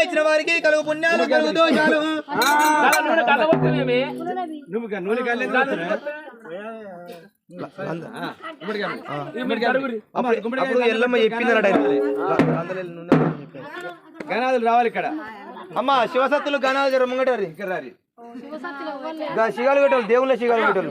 ఇచ్చిన వారికి కలుగు పుణ్యాలు కలుగు దోషాలు ఎల్లమ్మ చెప్పిందన్నాడు గణాదులు రావాలి ఇక్కడ. అమ్మ శివసత్తులు గణాలు ముంగటారి శిగాలు పెట్టాలి దేవుళ్ళ శిగాలు పెట్టాలి.